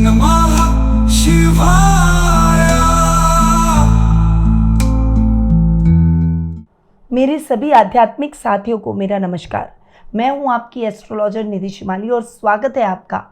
नमः शिवाय। मेरे सभी आध्यात्मिक साथियों को मेरा नमस्कार। मैं हूं आपकी एस्ट्रोलॉजर निधि शिमाली और स्वागत है आपका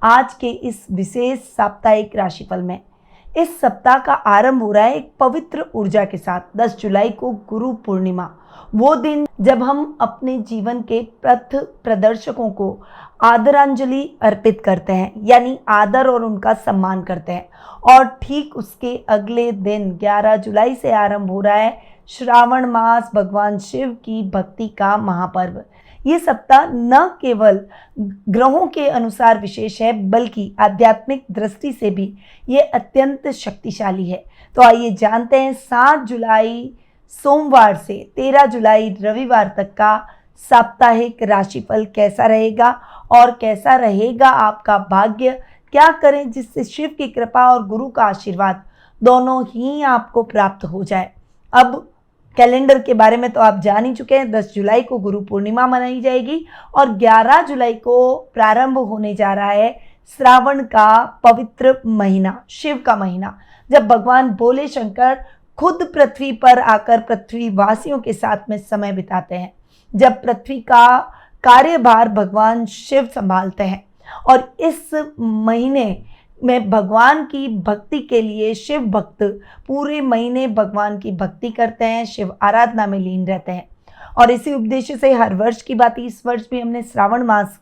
आज के इस विशेष साप्ताहिक राशिफल में। इस सप्ताह का आरंभ हो रहा है एक पवित्र ऊर्जा के साथ। 10 जुलाई को गुरु पूर्णिमा, वो दिन जब हम अपने जीवन के पथ प्रदर्शकों को आदरांजलि अर्पित करते हैं, यानी आदर और उनका सम्मान करते हैं। और ठीक उसके अगले दिन 11 जुलाई से आरंभ हो रहा है श्रावण मास, भगवान शिव की भक्ति का महापर्व। ये सप्ताह न केवल ग्रहों के अनुसार विशेष है, बल्कि आध्यात्मिक दृष्टि से भी ये अत्यंत शक्तिशाली है। तो आइए जानते हैं 7 जुलाई सोमवार से 13 जुलाई रविवार तक का साप्ताहिक राशिफल कैसा रहेगा और कैसा रहेगा आपका भाग्य। क्या करें जिससे शिव की कृपा और गुरु का आशीर्वाद दोनों ही आपको प्राप्त हो जाए। अब कैलेंडर के बारे में तो आप जान ही चुके हैं। 10 जुलाई को गुरु पूर्णिमा मनाई जाएगी और 11 जुलाई को प्रारंभ होने जा रहा है श्रावण का पवित्र महीना, शिव का महीना, जब भगवान भोले शंकर खुद पृथ्वी पर आकर पृथ्वीवासियों के साथ में समय बिताते हैं, जब पृथ्वी का कार्यभार भगवान शिव संभालते हैं। और इस महीने में भगवान की भक्ति के लिए शिव भक्त पूरे महीने भगवान की भक्ति करते हैं, शिव आराधना में लीन रहते हैं। और इसी उद्देश्य से हर वर्ष की बात इस वर्ष भी हमने श्रावण मास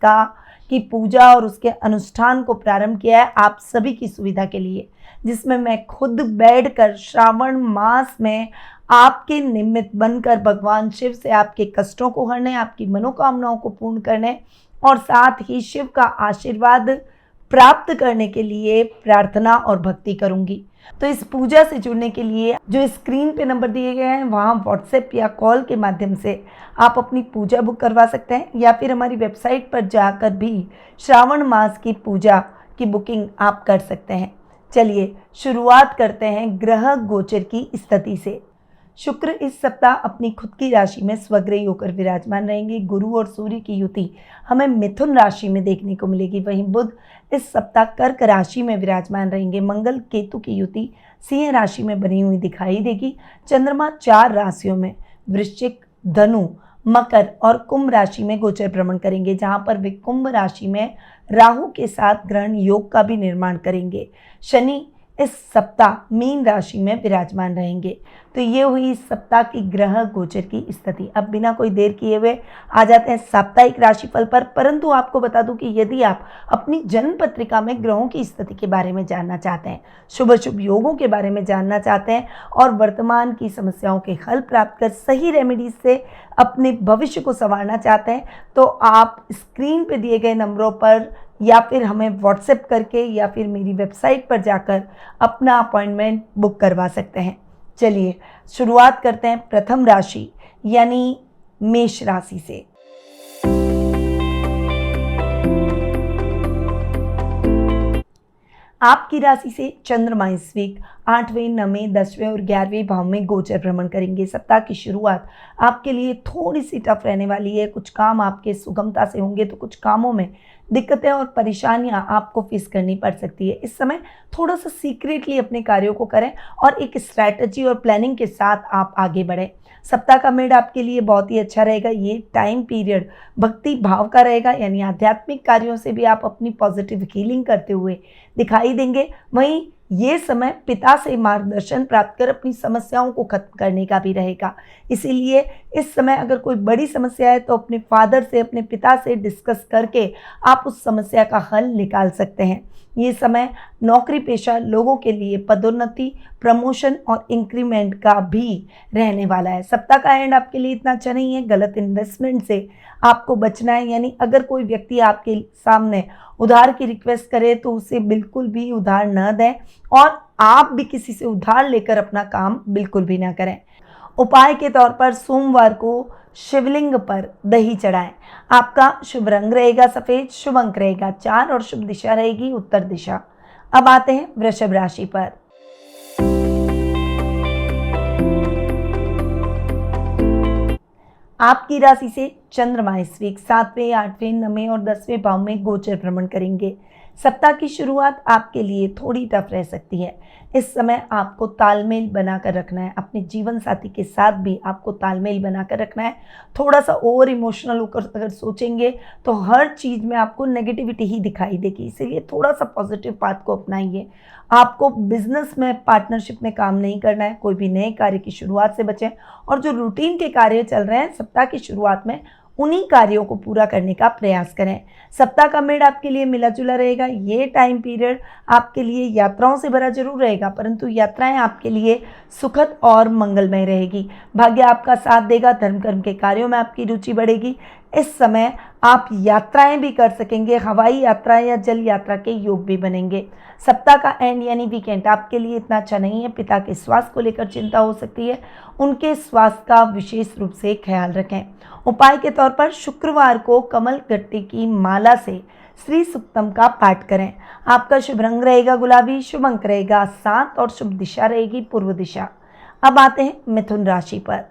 की पूजा और उसके अनुष्ठान को प्रारंभ किया है आप सभी की सुविधा के लिए, जिसमें मैं खुद बैठकर श्रावण मास में आपके निमित्त बनकर भगवान शिव से आपके कष्टों को हरने, आपकी मनोकामनाओं को पूर्ण करने और साथ ही शिव का आशीर्वाद प्राप्त करने के लिए प्रार्थना और भक्ति करूंगी। तो इस पूजा से जुड़ने के लिए जो स्क्रीन पे नंबर दिए गए हैं वहाँ व्हाट्सएप या कॉल के माध्यम से आप अपनी पूजा बुक करवा सकते हैं, या फिर हमारी वेबसाइट पर जाकर भी श्रावण मास की पूजा की बुकिंग आप कर सकते हैं। चलिए शुरुआत करते हैं ग्रह गोचर की स्थिति से। शुक्र इस सप्ताह अपनी खुद की राशि में स्वग्रही होकर विराजमान रहेंगे। गुरु और सूर्य की युति हमें मिथुन राशि में देखने को मिलेगी। वहीं बुध इस सप्ताह कर्क राशि में विराजमान रहेंगे। मंगल केतु की युति सिंह राशि में बनी हुई दिखाई देगी। चंद्रमा 4 राशियों में वृश्चिक, धनु, मकर और कुंभ राशि में गोचर भ्रमण करेंगे, जहां पर वे कुंभ राशि में राहु के साथ ग्रहण योग का भी निर्माण करेंगे। शनि इस सप्ताह मीन राशि में विराजमान रहेंगे। तो ये हुई इस सप्ताह की ग्रह गोचर की स्थिति। अब बिना कोई देर किए हुए आ जाते हैं साप्ताहिक राशिफल पर। परंतु आपको बता दूं कि यदि आप अपनी जन्म पत्रिका में ग्रहों की स्थिति के बारे में जानना चाहते हैं, शुभ शुभ योगों के बारे में जानना चाहते हैं और वर्तमान की समस्याओं के हल प्राप्त कर सही रेमेडीज से अपने भविष्य को संवारना चाहते हैं, तो आप स्क्रीन पर दिए गए नंबरों पर या फिर हमें व्हाट्सएप करके या फिर मेरी वेबसाइट पर जाकर अपना अपॉइंटमेंट बुक करवा सकते हैं। चलिए शुरुआत करते हैं प्रथम राशि यानी मेष राशि से। आपकी राशि से चंद्रमा इस वीक 8वें, 9वें, 10वें और 11वें भाव में गोचर भ्रमण करेंगे। सप्ताह की शुरुआत आपके लिए थोड़ी सी टफ रहने वाली है। कुछ काम आपके सुगमता से होंगे तो कुछ कामों में दिक्कतें और परेशानियां आपको फेस करनी पड़ सकती है। इस समय थोड़ा सा सीक्रेटली अपने कार्यों को करें और एक स्ट्रैटेजी और प्लानिंग के साथ आप आगे बढ़ें। सप्ताह का मिड आपके लिए बहुत ही अच्छा रहेगा। ये टाइम पीरियड भक्ति भाव का रहेगा, यानी आध्यात्मिक कार्यों से भी आप अपनी पॉजिटिव हीलिंग करते हुए दिखाई देंगे। वहीं ये समय पिता से मार्गदर्शन प्राप्त कर अपनी समस्याओं को खत्म करने का भी रहेगा। इसीलिए इस समय अगर कोई बड़ी समस्या है तो अपने फादर से, अपने पिता से डिस्कस करके आप उस समस्या का हल निकाल सकते हैं। ये समय नौकरी पेशा लोगों के लिए पदोन्नति, प्रमोशन और इंक्रीमेंट का भी रहने वाला है। सप्ताह का एंड आपके लिए इतना अच्छा नहीं है। गलत इन्वेस्टमेंट से आपको बचना है, यानी अगर कोई व्यक्ति आपके सामने उधार की रिक्वेस्ट करे तो उसे बिल्कुल भी उधार न दें और आप भी किसी से उधार लेकर अपना काम बिल्कुल भी ना करें। उपाय के तौर पर सोमवार को शिवलिंग पर दही चढ़ाएं। आपका शुभ रंग रहेगा सफ़ेद, शुभ अंक रहेगा 4 और शुभ दिशा रहेगी उत्तर दिशा। अब आते हैं वृषभ राशि पर। आपकी राशि से चंद्रमा इस वीक 7वें, 8वें, 9वें और 10वें भाव में गोचर भ्रमण करेंगे। सप्ताह की शुरुआत आपके लिए थोड़ी टफ रह सकती है। इस समय आपको तालमेल बनाकर रखना है, अपने जीवन साथी के साथ भी आपको तालमेल बनाकर रखना है। थोड़ा सा ओवर इमोशनल होकर अगर सोचेंगे तो हर चीज़ में आपको नेगेटिविटी ही दिखाई देगी, इसीलिए थोड़ा सा पॉजिटिव बात को अपनाइए। आपको बिजनेस में पार्टनरशिप में काम नहीं करना है, कोई भी नए कार्य की शुरुआत से बचें और जो रूटीन के कार्य चल रहे हैं सप्ताह की शुरुआत में उन्हीं कार्यों को पूरा करने का प्रयास करें। सप्ताह का मिड आपके लिए मिला जुला रहेगा। ये टाइम पीरियड आपके लिए यात्राओं से भरा जरूर रहेगा, परंतु यात्राएं आपके लिए सुखद और मंगलमय रहेगी। भाग्य आपका साथ देगा, धर्म कर्म के कार्यों में आपकी रुचि बढ़ेगी। इस समय आप यात्राएं भी कर सकेंगे, हवाई यात्रा या जल यात्रा के योग भी बनेंगे। सप्ताह का एंड यानी वीकेंड आपके लिए इतना अच्छा नहीं है। पिता के स्वास्थ्य को लेकर चिंता हो सकती है, उनके स्वास्थ्य का विशेष रूप से ख्याल रखें। उपाय के तौर पर शुक्रवार को कमल गट्टी की माला से श्री सुक्तम का पाठ करें। आपका शुभ रंग रहेगा गुलाबी, शुभ अंक रहेगा 7 और शुभ दिशा रहेगी पूर्व दिशा। अब आते हैं मिथुन राशि पर।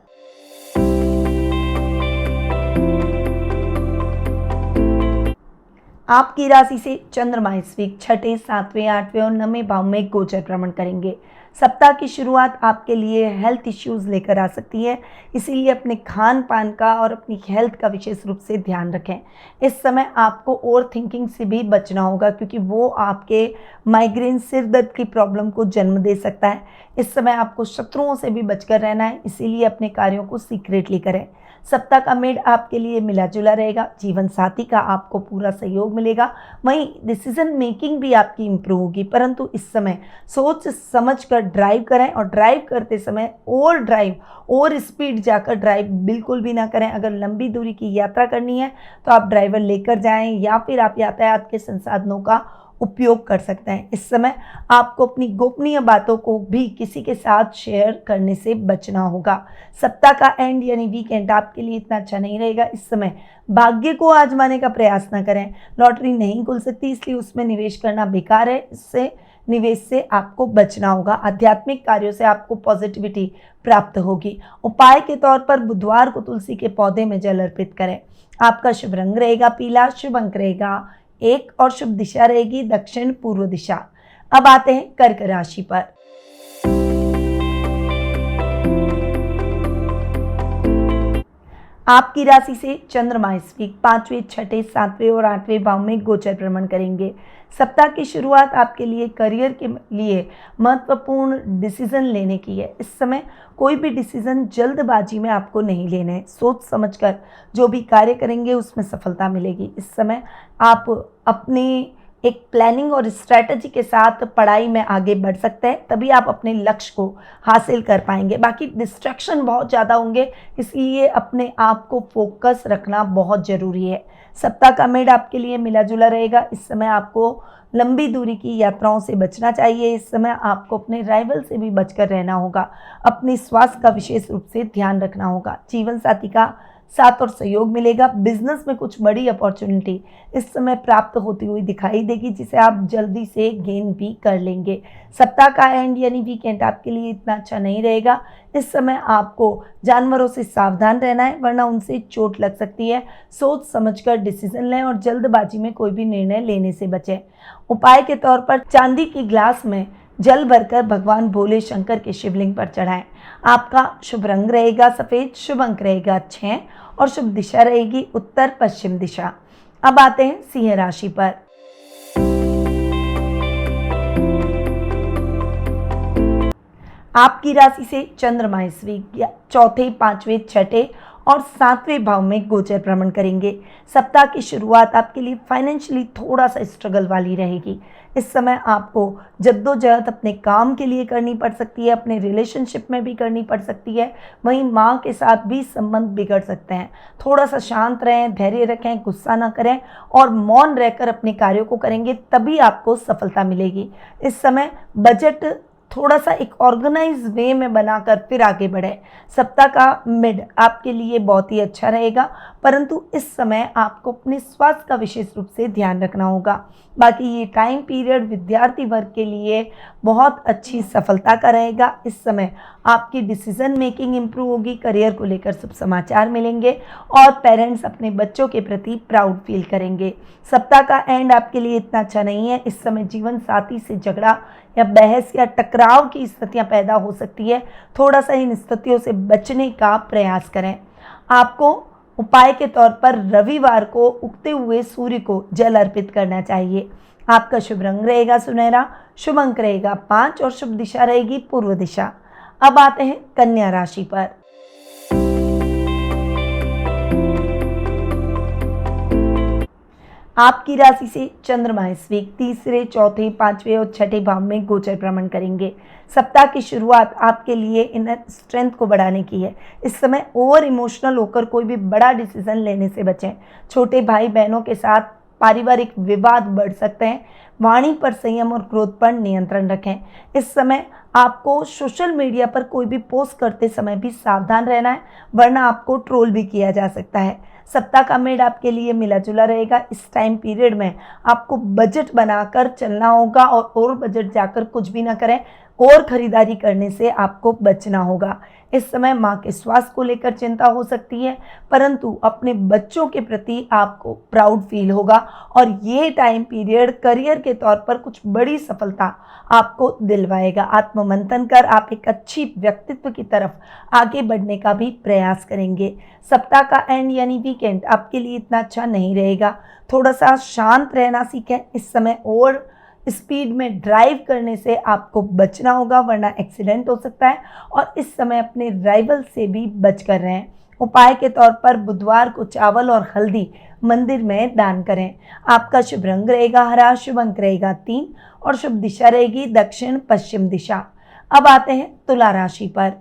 आपकी राशि से चंद्रमा इस वीक छठे, 7वें, 8वें और 9वें भाव में गोचर भ्रमण करेंगे। सप्ताह की शुरुआत आपके लिए हेल्थ इश्यूज लेकर आ सकती है, इसीलिए अपने खान पान का और अपनी हेल्थ का विशेष रूप से ध्यान रखें। इस समय आपको ओवर थिंकिंग से भी बचना होगा, क्योंकि वो आपके माइग्रेन सिर दर्द की प्रॉब्लम को जन्म दे सकता है। इस समय आपको शत्रुओं से भी बचकर रहना है, इसीलिए अपने कार्यों को सीक्रेटली करें। सप्ताह का मिड आपके लिए मिला जुला रहेगा। जीवन साथी का आपको पूरा सहयोग मिलेगा, वहीं डिसीजन मेकिंग भी आपकी इम्प्रूव होगी, परंतु इस समय सोच समझ कर ड्राइव करें और ड्राइव करते समय ओवर स्पीड जाकर ड्राइव बिल्कुल भी ना करें। अगर लंबी दूरी की यात्रा करनी है तो आप ड्राइवर लेकर जाएं या फिर आप यातायात के संसाधनों का उपयोग कर सकते हैं। इस समय आपको अपनी गोपनीय बातों को भी किसी के साथ शेयर करने से बचना होगा। सप्ताह का एंड यानी वीकेंड आपके लिए इतना अच्छा नहीं रहेगा। इस समय भाग्य को आजमाने का प्रयास न करें। लॉटरी नहीं खुल सकती, इसलिए उसमें निवेश करना बेकार है। इससे निवेश से आपको बचना होगा। आध्यात्मिक कार्यों से आपको पॉजिटिविटी प्राप्त होगी। उपाय के तौर पर बुधवार को तुलसी के पौधे में जल अर्पित करें। आपका शुभ रंग रहेगा पीला, शुभ अंक रहेगा 1 और शुभ दिशा रहेगी दक्षिण पूर्व दिशा। अब आते हैं कर्क राशि पर। आपकी राशि से चंद्रमा इस वीक 5वें, 6ठे, 7वें और 8वें भाव में गोचर भ्रमण करेंगे। सप्ताह की शुरुआत आपके लिए करियर के लिए महत्वपूर्ण डिसीजन लेने की है। इस समय कोई भी डिसीजन जल्दबाजी में आपको नहीं लेना है। सोच समझकर जो भी कार्य करेंगे उसमें सफलता मिलेगी। इस समय आप अपनी एक प्लानिंग और स्ट्रैटेजी के साथ पढ़ाई में आगे बढ़ सकते हैं, तभी आप अपने लक्ष्य को हासिल कर पाएंगे। बाकी डिस्ट्रैक्शन बहुत ज़्यादा होंगे, इसलिए अपने आप को फोकस रखना बहुत ज़रूरी है। सप्ताह का मिड आपके लिए मिला जुला रहेगा। इस समय आपको लंबी दूरी की यात्राओं से बचना चाहिए। इस समय आपको अपने राइवल से भी बचकर रहना होगा। अपने स्वास्थ्य का विशेष रूप से ध्यान रखना होगा। जीवन साथी का साथ और सहयोग मिलेगा। बिजनेस में कुछ बड़ी अपॉर्चुनिटी इस समय प्राप्त होती हुई दिखाई देगी, जिसे आप जल्दी से गेन भी कर लेंगे। सप्ताह का एंड यानी वीकेंड आपके लिए इतना अच्छा नहीं रहेगा। इस समय आपको जानवरों से सावधान रहना है, वरना उनसे चोट लग सकती है। सोच समझकर डिसीजन लें और जल्दबाजी में कोई भी निर्णय लेने से बचें। उपाय के तौर पर चांदी की ग्लास में जल भरकर भगवान भोले शंकर के शिवलिंग पर चढ़ाएं। आपका शुभ रंग रहेगा सफ़ेद, शुभ अंक रहेगा 6 और शुभ दिशा रहेगी उत्तर पश्चिम दिशा। अब आते हैं सिंह राशि पर। आपकी राशि से चंद्रमा इस वीक 4थे, 5वें, 6ठे और 7वें भाव में गोचर भ्रमण करेंगे। सप्ताह की शुरुआत आपके लिए फाइनेंशियली थोड़ा सा स्ट्रगल वाली रहेगी। इस समय आपको जद्दोजहद अपने काम के लिए करनी पड़ सकती है, अपने रिलेशनशिप में भी करनी पड़ सकती है। वहीं माँ के साथ भी संबंध बिगड़ सकते हैं। थोड़ा सा शांत रहें, धैर्य रखें, गुस्सा ना करें और मौन रहकर अपने कार्यों को करेंगे, तभी आपको सफलता मिलेगी। इस समय बजट थोड़ा सा एक ऑर्गेनाइज वे में बनाकर फिर आगे बढ़ें। सप्ताह का मिड आपके लिए बहुत ही अच्छा रहेगा, परंतु इस समय आपको अपने स्वास्थ्य का विशेष रूप से ध्यान रखना होगा। बाकी ये टाइम पीरियड विद्यार्थी वर्ग के लिए बहुत अच्छी सफलता का रहेगा। इस समय आपकी डिसीजन मेकिंग इम्प्रूव होगी, करियर को लेकर शुभ समाचार मिलेंगे और पेरेंट्स अपने बच्चों के प्रति प्राउड फील करेंगे। सप्ताह का एंड आपके लिए इतना अच्छा नहीं है। इस समय जीवन साथी से झगड़ा या बहस या टकराव की स्थितियां पैदा हो सकती है। थोड़ा सा इन स्थितियों से बचने का प्रयास करें। आपको उपाय के तौर पर रविवार को उगते हुए सूर्य को जल अर्पित करना चाहिए। आपका शुभ रंग रहेगा सुनहरा, शुभ अंक रहेगा 5 और शुभ दिशा रहेगी पूर्व दिशा। अब आते हैं कन्या राशि पर। आपकी राशि से चंद्रमा इस वीक तीसरे, चौथे, पांचवें और छठे भाव में गोचर भ्रमण करेंगे। सप्ताह की शुरुआत आपके लिए इनर स्ट्रेंथ को बढ़ाने की है। इस समय ओवर इमोशनल होकर कोई भी बड़ा डिसीजन लेने से बचें। छोटे भाई बहनों के साथ पारिवारिक विवाद बढ़ सकते हैं। वाणी पर संयम और क्रोध पर नियंत्रण रखें। इस समय आपको सोशल मीडिया पर कोई भी पोस्ट करते समय भी सावधान रहना है, वरना आपको ट्रोल भी किया जा सकता है। सप्ताह का मिड आपके लिए मिला जुला रहेगा। इस टाइम पीरियड में आपको बजट बनाकर चलना होगा और बजट जाकर कुछ भी ना करें और खरीदारी करने से आपको बचना होगा। इस समय माँ के स्वास्थ्य को लेकर चिंता हो सकती है, परंतु अपने बच्चों के प्रति आपको प्राउड फील होगा और ये टाइम पीरियड करियर के तौर पर कुछ बड़ी सफलता आपको दिलवाएगा। आत्ममंथन कर आप एक अच्छी व्यक्तित्व की तरफ आगे बढ़ने का भी प्रयास करेंगे। सप्ताह का एंड यानी वीकेंड आपके लिए इतना अच्छा नहीं रहेगा। थोड़ा सा शांत रहना सीखें। इस समय और स्पीड में ड्राइव करने से आपको बचना होगा, वरना एक्सीडेंट हो सकता है। और इस समय अपने राइवल से भी बच कर रहें। उपाय के तौर पर बुधवार को चावल और हल्दी मंदिर में दान करें। आपका शुभ रंग रहेगा हरा, शुभ अंक रहेगा 3 और शुभ दिशा रहेगी दक्षिण पश्चिम दिशा। अब आते हैं तुला राशि पर।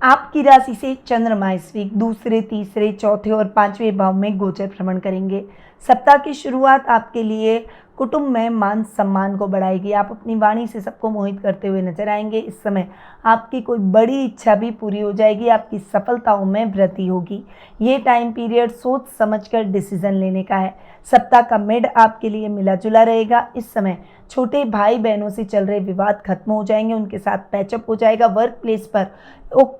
आपकी राशि से चंद्रमा इस वीक दूसरे, तीसरे, चौथे और पांचवें भाव में गोचर भ्रमण करेंगे। सप्ताह की शुरुआत आपके लिए कुटुंब में मान सम्मान को बढ़ाएगी। आप अपनी वाणी से सबको मोहित करते हुए नजर आएंगे। इस समय आपकी कोई बड़ी इच्छा भी पूरी हो जाएगी। आपकी सफलताओं में वृद्धि होगी। ये टाइम पीरियड सोच समझकर डिसीजन लेने का है। सप्ताह का मिड आपके लिए मिला जुला रहेगा। इस समय छोटे भाई बहनों से चल रहे विवाद खत्म हो जाएंगे, उनके साथ पैचअप हो जाएगा। वर्क प्लेस पर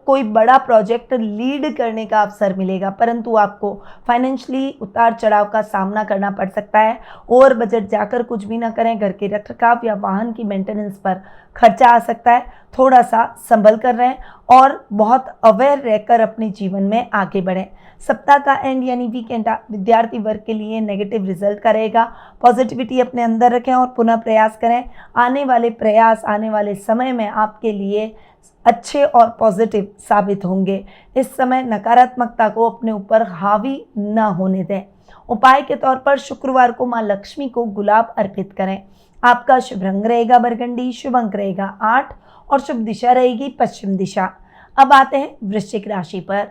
कोई बड़ा प्रोजेक्ट लीड करने का अवसर मिलेगा, परंतु आपको फाइनेंशियली उतार चढ़ाव का सामना करना पड़ सकता है। और बजट जाकर कुछ भी ना करें। घर के रखरखाव या वाहन की मेंटेनेंस पर खर्चा आ सकता है। थोड़ा सा संभल कर रहें और बहुत अवेयर रहकर अपने जीवन में आगे बढ़ें। सप्ताह का एंड यानी वीकेंड विद्यार्थी वर्ग के लिए नेगेटिव रिजल्ट का रहेगा। पॉजिटिविटी अपने अंदर रखें और पुनः प्रयास करें। आने वाले समय में आपके लिए अच्छे और पॉजिटिव साबित होंगे। इस समय नकारात्मकता को अपने ऊपर हावी न होने दें। उपाय के तौर पर शुक्रवार को माँ लक्ष्मी को गुलाब अर्पित करें। आपका शुभ रंग रहेगा बरगंडी, शुभ अंक रहेगा 8 और शुभ दिशा रहेगी पश्चिम दिशा। अब आते हैं वृश्चिक राशि पर।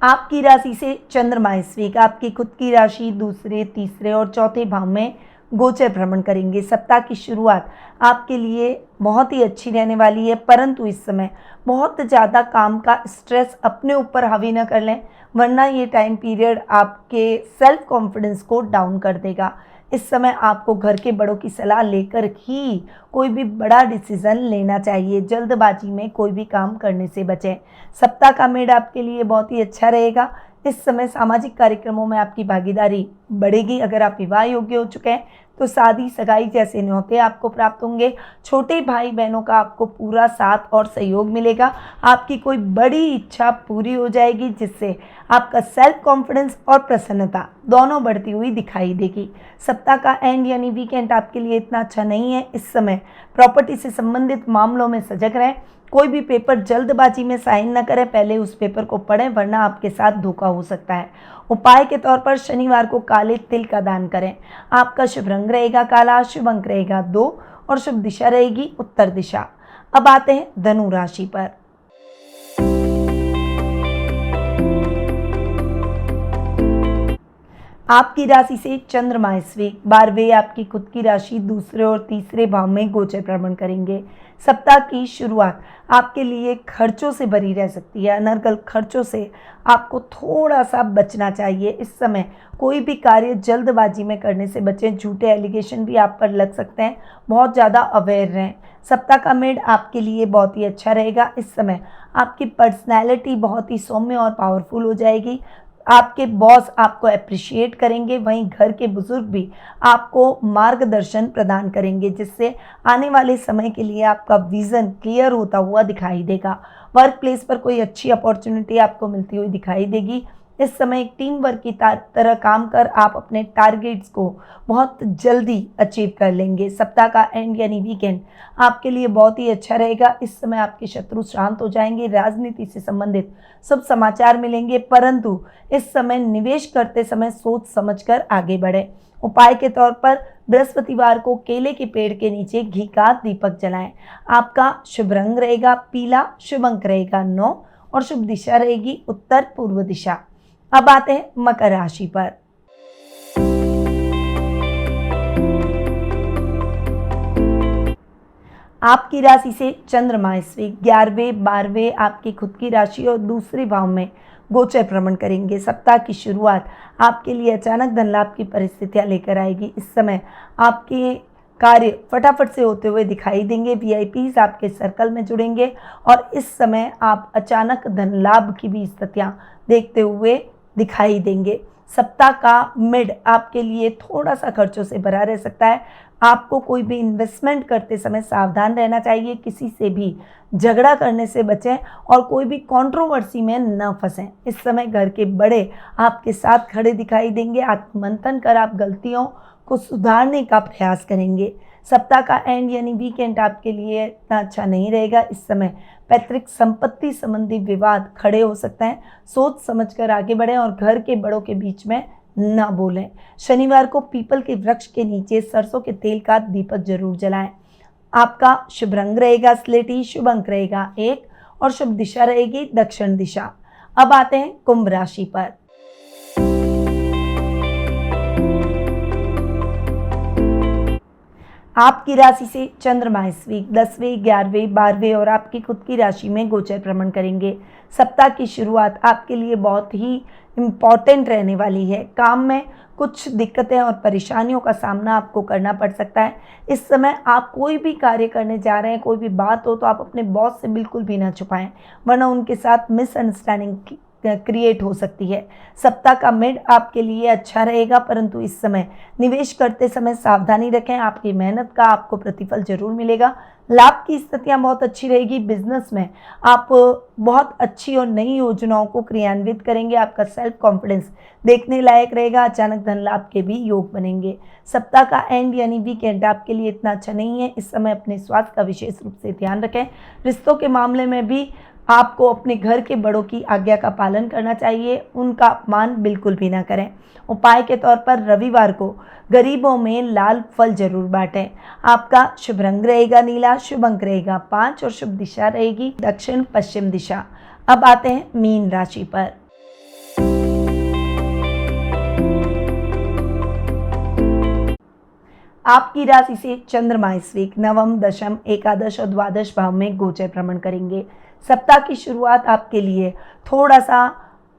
आपकी राशि से चंद्रमा इस वीक आपकी खुद की राशि दूसरे, तीसरे और चौथे भाव में गोचर भ्रमण करेंगे। सप्ताह की शुरुआत आपके लिए बहुत ही अच्छी रहने वाली है, परंतु इस समय बहुत ज़्यादा काम का स्ट्रेस अपने ऊपर हावी न कर लें, वरना ये टाइम पीरियड आपके सेल्फ कॉन्फिडेंस को डाउन कर देगा। इस समय आपको घर के बड़ों की सलाह लेकर ही कोई भी बड़ा डिसीजन लेना चाहिए। जल्दबाजी में कोई भी काम करने से बचें। सप्ताह का मिड आपके लिए बहुत ही अच्छा रहेगा। इस समय सामाजिक कार्यक्रमों में आपकी भागीदारी बढ़ेगी। अगर आप विवाह योग्य हो चुके हैं तो शादी सगाई जैसे न्योते आपको प्राप्त होंगे। छोटे भाई बहनों का आपको पूरा साथ और सहयोग मिलेगा। आपकी कोई बड़ी इच्छा पूरी हो जाएगी, जिससे आपका सेल्फ कॉन्फिडेंस और प्रसन्नता दोनों बढ़ती हुई दिखाई देगी। सप्ताह का एंड यानी वीकेंड आपके लिए इतना अच्छा नहीं है। इस समय प्रॉपर्टी से संबंधित मामलों में सजग रहें। कोई भी पेपर जल्दबाजी में साइन न करें, पहले उस पेपर को पढ़ें, वरना आपके साथ धोखा हो सकता है। उपाय के तौर पर शनिवार को काले तिल का दान करें। आपका शुभ रंग रहेगा काला, शुभ अंक रहेगा 2 और शुभ दिशा रहेगी उत्तर दिशा। अब आते हैं धनु राशि पर। आपकी राशि से चंद्रमा इस वीक 12वें आपकी खुद की राशि दूसरे और तीसरे भाव में गोचर भ्रमण करेंगे। सप्ताह की शुरुआत आपके लिए खर्चों से भरी रह सकती है। अनर्गल खर्चों से आपको थोड़ा सा बचना चाहिए। इस समय कोई भी कार्य जल्दबाजी में करने से बचें। झूठे एलिगेशन भी आप पर लग सकते हैं, बहुत ज़्यादा अवेयर रहें। सप्ताह का मिड आपके लिए बहुत ही अच्छा रहेगा। इस समय आपकी पर्सनैलिटी बहुत ही सौम्य और पावरफुल हो जाएगी। आपके बॉस आपको अप्रिशिएट करेंगे, वहीं घर के बुजुर्ग भी आपको मार्गदर्शन प्रदान करेंगे, जिससे आने वाले समय के लिए आपका विज़न क्लियर होता हुआ दिखाई देगा। वर्क प्लेस पर कोई अच्छी अपॉर्चुनिटी आपको मिलती हुई दिखाई देगी। इस समय एक टीम वर्क की तरह काम कर आप अपने टारगेट्स को बहुत जल्दी अचीव कर लेंगे। सप्ताह का एंड यानी वीकेंड आपके लिए बहुत ही अच्छा रहेगा। इस समय आपके शत्रु शांत हो जाएंगे। राजनीति से संबंधित सब समाचार मिलेंगे, परंतु इस समय निवेश करते समय सोच समझकर आगे बढ़ें। उपाय के तौर पर बृहस्पतिवार को केले के पेड़ के नीचे घी का दीपक जलाएं। आपका शुभ रंग रहेगा पीला, शुभ अंक रहेगा 9 और शुभ दिशा रहेगी उत्तर पूर्व दिशा। अब आते हैं मकर राशि पर। आपकी राशि से चंद्रमा इस वीक 11वें 12वें आपकी खुद की राशि और दूसरे भाव में गोचर भ्रमण करेंगे। सप्ताह की शुरुआत आपके लिए अचानक धन लाभ की परिस्थितियां लेकर आएगी। इस समय आपके कार्य फटाफट से होते हुए दिखाई देंगे। वीआईपीज आपके सर्कल में जुड़ेंगे और इस समय आप अचानक धन लाभ की भी स्थितियां देखते हुए दिखाई देंगे। सप्ताह का मिड आपके लिए थोड़ा सा खर्चों से भरा रह सकता है। आपको कोई भी इन्वेस्टमेंट करते समय सावधान रहना चाहिए। किसी से भी झगड़ा करने से बचें और कोई भी कंट्रोवर्सी में न फंसें। इस समय घर के बड़े आपके साथ खड़े दिखाई देंगे। आत्ममंथन कर आप गलतियों को सुधारने का प्रयास करेंगे। सप्ताह का एंड यानी वीकेंड आपके लिए इतना अच्छा नहीं रहेगा। इस समय पैतृक संपत्ति संबंधी विवाद खड़े हो सकते हैं। सोच समझकर आगे बढ़ें और घर के बड़ों के बीच में ना बोलें। शनिवार को पीपल के वृक्ष के नीचे सरसों के तेल का दीपक जरूर जलाएं। आपका शुभ रंग रहेगा स्लेटी, शुभ अंक रहेगा 1 और शुभ दिशा रहेगी दक्षिण दिशा। अब आते हैं कुंभ राशि पर। आपकी राशि से चंद्रमा इस वीक 10वें 11वें 12वें और आपकी खुद की राशि में गोचर भ्रमण करेंगे। सप्ताह की शुरुआत आपके लिए बहुत ही इम्पॉर्टेंट रहने वाली है। काम में कुछ दिक्कतें और परेशानियों का सामना आपको करना पड़ सकता है। इस समय आप कोई भी कार्य करने जा रहे हैं, कोई भी बात हो तो आप अपने बॉस से बिल्कुल भी ना छुपाएं, वरना उनके साथ मिसअंडरस्टैंडिंग क्रिएट हो सकती है। सप्ताह का मिड आपके लिए अच्छा रहेगा, परंतु इस समय निवेश करते समय सावधानी रखें। आपकी मेहनत का आपको प्रतिफल जरूर मिलेगा। लाभ की स्थितियां बहुत अच्छी रहेगी। बिजनेस में आप बहुत अच्छी और नई योजनाओं को क्रियान्वित करेंगे। आपका सेल्फ कॉन्फिडेंस देखने लायक रहेगा। अचानक धन लाभ के भी योग बनेंगे। सप्ताह का एंड यानी वीकेंड आपके लिए इतना अच्छा नहीं है। इस समय अपने स्वास्थ्य का विशेष रूप से ध्यान रखें। रिश्तों के मामले में भी आपको अपने घर के बड़ों की आज्ञा का पालन करना चाहिए, उनका अपमान बिल्कुल भी ना करें। उपाय के तौर पर रविवार को गरीबों में लाल फल जरूर बांटें। आपका शुभ रंग रहेगा नीला, शुभ अंक रहेगा 5 और शुभ दिशा रहेगी दक्षिण पश्चिम दिशा। अब आते हैं मीन राशि पर। आपकी राशि से चंद्रमा इस वीक नवम, दशम, एकादश और द्वादश भाव में गोचर भ्रमण करेंगे। सप्ताह की शुरुआत आपके लिए थोड़ा सा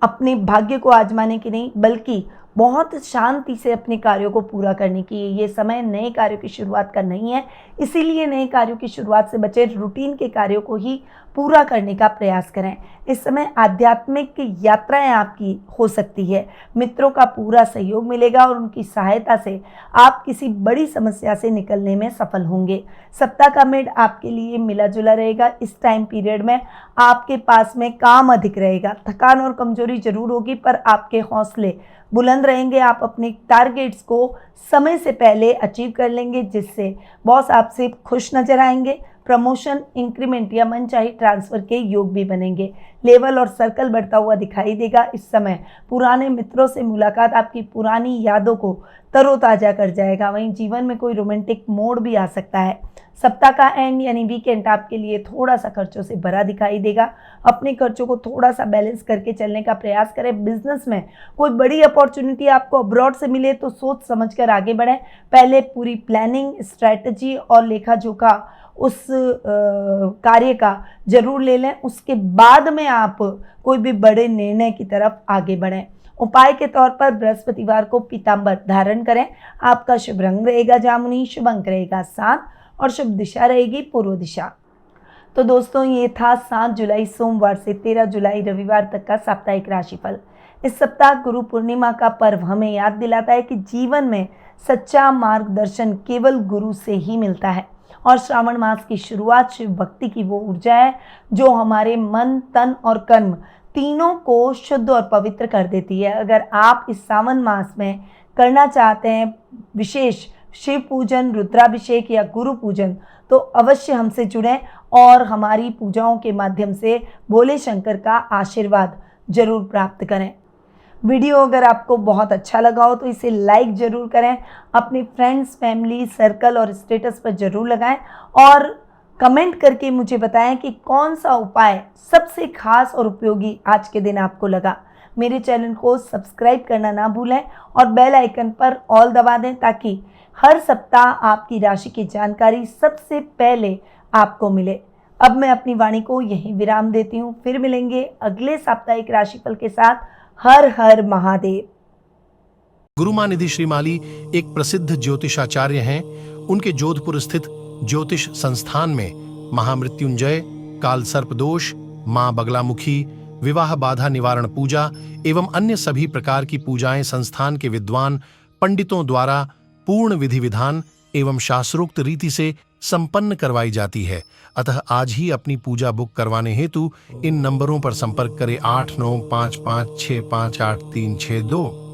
अपने भाग्य को आजमाने की नहीं, बल्कि बहुत शांति से अपने कार्यों को पूरा करने की। ये समय नए कार्यों की शुरुआत का नहीं है, इसीलिए नए कार्यों की शुरुआत से बचे। रूटीन के कार्यों को ही पूरा करने का प्रयास करें। इस समय आध्यात्मिक यात्राएं आपकी हो सकती है। मित्रों का पूरा सहयोग मिलेगा और उनकी सहायता से आप किसी बड़ी समस्या से निकलने में सफल होंगे। सप्ताह का मिड आपके लिए मिला जुला रहेगा। इस टाइम पीरियड में आपके पास में काम अधिक रहेगा। थकान और कमजोरी जरूर होगी, पर आपके हौसले बुलंद रहेंगे। आप अपने टारगेट्स को समय से पहले अचीव कर लेंगे, जिससे बॉस आपसे खुश नजर आएंगे। प्रमोशन, इंक्रीमेंट या मनचाही ट्रांसफर के योग भी बनेंगे। लेवल और सर्कल बढ़ता हुआ दिखाई देगा। इस समय पुराने मित्रों से मुलाकात आपकी पुरानी यादों को तरोताज़ा कर जाएगा। वहीं जीवन में कोई रोमांटिक मोड़ भी आ सकता है। सप्ताह का एंड यानी वीकेंड आपके लिए थोड़ा सा खर्चों से भरा दिखाई देगा। अपने खर्चों को थोड़ा सा बैलेंस करके चलने का प्रयास करें। बिजनेस में कोई बड़ी अपॉर्चुनिटी आपको अब्रॉड से मिले तो सोच समझकर आगे बढ़ें। पहले पूरी प्लानिंग, स्ट्रैटेजी और लेखा जोखा उस कार्य का जरूर ले लें। उसके बाद में आप कोई भी बड़े निर्णय की तरफ आगे बढ़ें। उपाय के तौर पर बृहस्पतिवार को पीतांबर धारण करें। आपका शुभ रंग रहेगा जामुनी, शुभ अंक रहेगा 7 और शुभ दिशा रहेगी पूर्व दिशा। तो दोस्तों, ये था 7 जुलाई सोमवार से 13 जुलाई रविवार तक का साप्ताहिक राशिफल। इस सप्ताह गुरु पूर्णिमा का पर्व हमें याद दिलाता है कि जीवन में सच्चा मार्गदर्शन केवल गुरु से ही मिलता है और श्रावण मास की शुरुआत शिव भक्ति की वो ऊर्जा है जो हमारे मन, तन और कर्म तीनों को शुद्ध और पवित्र कर देती है। अगर आप इस सावन मास में करना चाहते हैं विशेष शिव पूजन, रुद्राभिषेक या गुरु पूजन, तो अवश्य हमसे जुड़ें और हमारी पूजाओं के माध्यम से भोले शंकर का आशीर्वाद जरूर प्राप्त करें। वीडियो अगर आपको बहुत अच्छा लगा हो तो इसे लाइक ज़रूर करें, अपने फ्रेंड्स, फैमिली, सर्कल और स्टेटस पर ज़रूर लगाएं और कमेंट करके मुझे बताएं कि कौन सा उपाय सबसे खास और उपयोगी आज के दिन आपको लगा। मेरे चैनल को सब्सक्राइब करना ना भूलें और बेल आइकन पर ऑल दबा दें ताकि हर सप्ताह आपकी राशि की जानकारी सबसे पहले आपको मिले। अब मैं अपनी वाणी को यहीं विराम देती हूँ। फिर मिलेंगे अगले साप्ताहिक राशिफल के साथ। हर हर महादेव। गुरुमां निधि श्रीमाली एक प्रसिद्ध ज्योतिषाचार्य हैं। उनके जोधपुर स्थित ज्योतिष संस्थान में महामृत्युंजय, काल सर्प दोष, मां बगलामुखी, विवाह बाधा निवारण पूजा एवं अन्य सभी प्रकार की पूजाएं संस्थान के विद्वान पंडितों द्वारा पूर्ण विधि विधान एवं शास्त्रोक्त रीति से संपन्न करवाई जाती है। अतः आज ही अपनी पूजा बुक करवाने हेतु इन नंबरों पर संपर्क करें 8955658362।